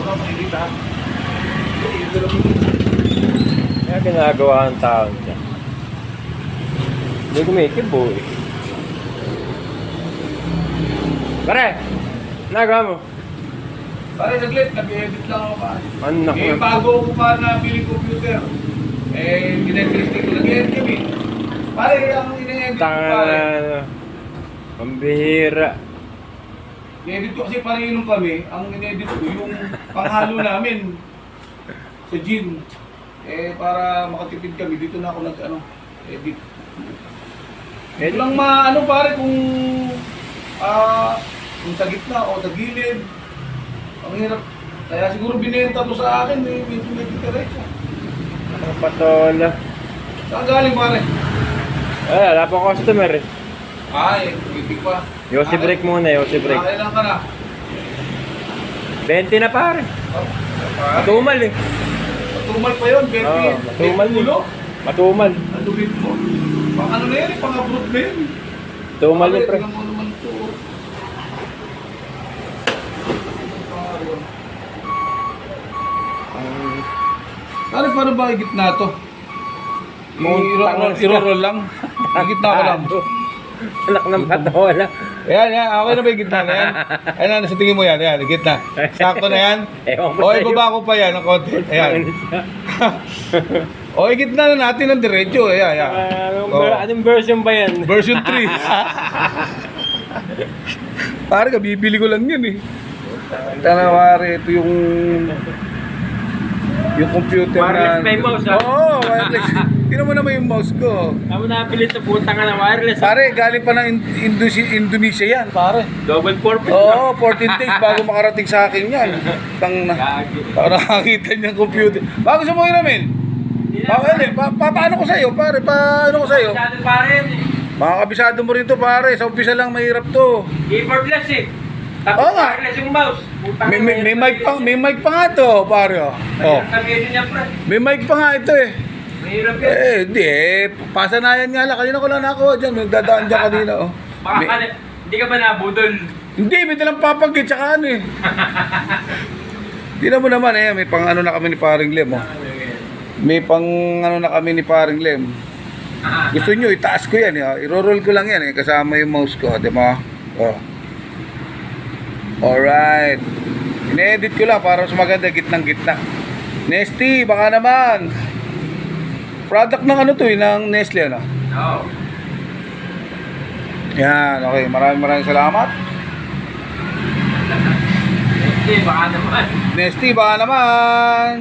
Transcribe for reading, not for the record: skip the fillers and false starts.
Baka makikita. Kaya ginagawa ng tao niya. Hindi kumikibo eh. Pare! Nagawa mo? Pare, saglit. Nag-edit lang ako pa. Anak Eh, na. bago ko pa nabili computer. Eh, ginag-edit ko. Nag-edit kami. Pare, ang ina-edit ko pare. Tanga. Ang bihira. I-edit ko kasi parinom kami. Ang in-edit ko yung panghalo namin sa gin. Eh, para makatipid kami. Dito na ako edit. Ito lang pare kung kung sa gitna o sa gilid. Ang hirap. Kaya siguro binenta to sa akin. Medyo diretso. Ang patola. Saan galing pare? Wala pa customer eh. Ay, hindi pa. Yossi break muna, Yossi break. Kailan ka na? 20 na pare. Oh, pare. Matumal eh. Matumal pa yun. 20. Oo, matumal ulo. Matumal. Ang lubid mo. Pang ano na yan eh, pang abroad na yan. Matumal yun pre. Tingnan mo naman ito. Pare, paano ba higit na ito? I-roll lang. Higit na ako lang. Anak ng patola. Ayan, okay na ba yung gitna na yan? Ayan na, sa tingin mo yan, gitna. Sakto na yan? Ewan ko O, sa'yo. ibaba ko pa yan ng konti. Ayan. O, gitna na natin ng diretso. Ayan, ayan. Anong version ba yan? Version 3. Pare, kabibili ko lang yan eh. Tana, pare, ito yung computer Wireless na yung mouse, ha? Oo, wireless. Tingnan mo naman yung mouse ko. Ako napilit sa putang ka na wireless. Pare, galing pa ng Indonesia yan, pare. Double purpose. Oo, 14 days bago makarating sa akin yan. Para nakakita niya yung computer. Bago sa mo hiramin? Paano ko sa'yo, pare? Paano ko sa'yo? Masyado pare yan eh. Makakabisado mo rin to, pare. Sa umpisa lang mahirap to. Keyboardless eh. Tapos Oo nga. wireless yung mouse. Putang May mic pa nga to, pare. Oh. Sabihin niya pre. May mic pa nga ito eh. Mahirap yan. Hindi eh. Pasanayan nga lang. Kanina ko lang nakuha dyan. May dadaan dyan kanina. Oh. Hindi ka ba nabudol? Hindi, may dalang papagit tsaka ano eh. Tingnan mo naman eh. May pang ano na kami ni Paring Lem. Oh. May pang ano na kami ni Paring Lem. Gusto nyo, itaas ko yan. Eh. I-roll ko lang yan eh. Kasama yung mouse ko. Di ba? Oh. Alright. In-edit ko lang para mas maganda gitnang-gitna. Nesty, baka naman. Product ng ano to eh, ng Nestle ano? Oo. Yan, okay. Maraming salamat. Hindi, baka naman. Nesty, baka naman.